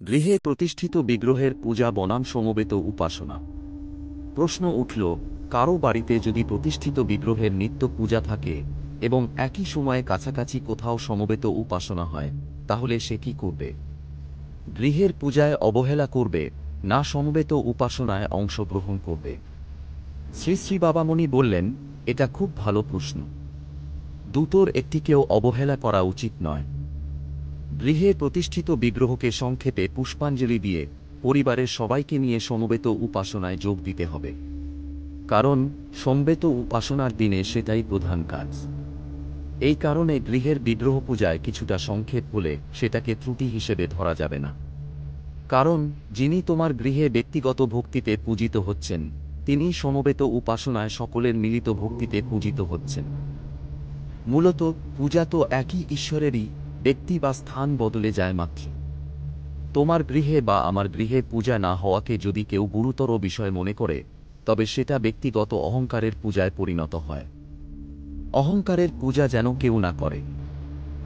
গৃহে প্রতিষ্ঠিত বিগ্রহের পূজা বনাম সমবেত উপাসনা। প্রশ্ন উঠল, কারো বাড়িতে যদি প্রতিষ্ঠিত বিগ্রহের নিত্য পূজা থাকে এবং একই সময়ে কাছাকাছি কোথাও সমবেত উপাসনা হয়, তাহলে সে কি করবে? গৃহের পূজায় অবহেলা করবে, না সমবেত উপাসনায় অংশগ্রহণ করবে? শ্রী শ্রী বাবামণি বললেন, এটা খুব ভালো প্রশ্ন। দুটোর একটিকেও অবহেলা করা উচিত নয়। গৃহে প্রতিষ্ঠিত বিগ্রহকে সংক্ষেপে পুষ্পাঞ্জলি দিয়ে পরিবারের সবাইকে নিয়ে সমবেত উপাসনায় যোগ দিতে হবে। কারণ সমবেত উপাসনার দিনে সেটাই প্রধান কাজ। এই কারণে গৃহের বিগ্রহ পূজায় কিছুটা সংক্ষেপ হলে সেটাকে ত্রুটি হিসেবে ধরা যাবে না। কারণ যিনি তোমার গৃহে ব্যক্তিগত ভক্তিতে পূজিত হচ্ছেন, তিনি সমবেত উপাসনায় সকলের মিলিত ভক্তিতে পূজিত হচ্ছেন। মূলত পূজা তো একই ঈশ্বরেরই, ব্যক্তি বা স্থান বদলে যায় মাত্র। তোমার গৃহে বা আমার গৃহে পূজা না হওয়াকে যদি কেউ গুরুতর বিষয় মনে করে, তবে সেটা ব্যক্তিগত অহংকারের পূজায় পরিণত হয়। অহংকারের পূজা যেন কেউ না করে।